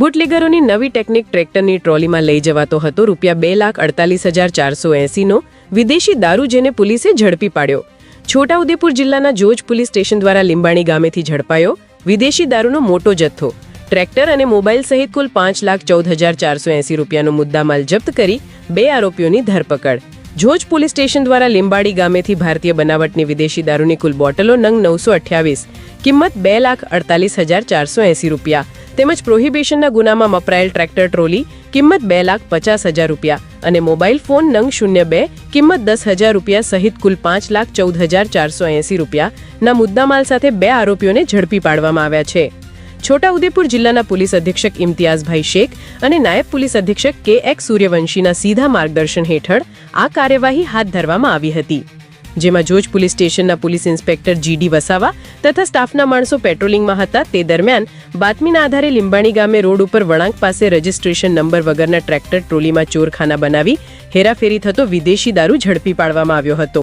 બુટલેગરોની નવી ટેકનિક ટ્રેક્ટરની ટ્રોલીમાં લઈ જવાતો હતો ₹2,48,480નો વિદેશી દારૂ, જેને પોલીસે ઝડપી પાડ્યો. છોટાઉદેપુર જિલ્લાના જોજ પોલીસ સ્ટેશન દ્વારા લીંબાણી ગામેથી ઝડપાયો વિદેશી દારૂનો મોટો જથ્થો. ટ્રેક્ટર અને મોબાઈલ સહિત કુલ ₹5,14,480નો મુદ્દામાલ જપ્ત કરી 2 આરોપીઓની ધરપકડ. જોજ પોલીસ સ્ટેશન દ્વારા લીંબાડી ગામેથી ભારતીય બનાવટની વિદેશી દારૂની કુલ બોટલો નંગ 928, કિંમત ₹2,48,480 તેમજ પ્રોહિબિશનના ગુનામાં વપરાયેલ ટ્રેક્ટર ટ્રોલી કિંમત ₹2,50,000 અને મોબાઈલ ફોન નંગ 02 કિંમત ₹10,000 સહિત કુલ ₹5,14,480 ના મુદ્દામાલ સાથે 2 આરોપીઓને ઝડપી પાડવામાં આવ્યા છે. છોટાઉદેપુર જિલ્લાના પોલીસ અધિક્ષક ઇમ્તિયાઝભાઈ શેખ અને નાયબ પોલીસ અધિક્ષક KX સૂર્યવંશીના સીધા માર્ગદર્શન હેઠળ આ કાર્યવાહી હાથ ધરવામાં આવી હતી, જેમાં જોજ પોલીસ સ્ટેશનના પોલીસ ઇન્સ્પેક્ટર GD વસાવા તથા સ્ટાફના માણસો પેટ્રોલિંગમાં હતા. તે દરમિયાન બાતમીના આધારે લીંબાણી ગામે રોડ ઉપર વળાંક પાસે રજીસ્ટ્રેશન નંબર વગરના ટ્રેક્ટર ટ્રોલીમાં ચોરખાના બનાવી હેરાફેરી થતો વિદેશી દારૂ ઝડપી પાડવામાં આવ્યો હતો.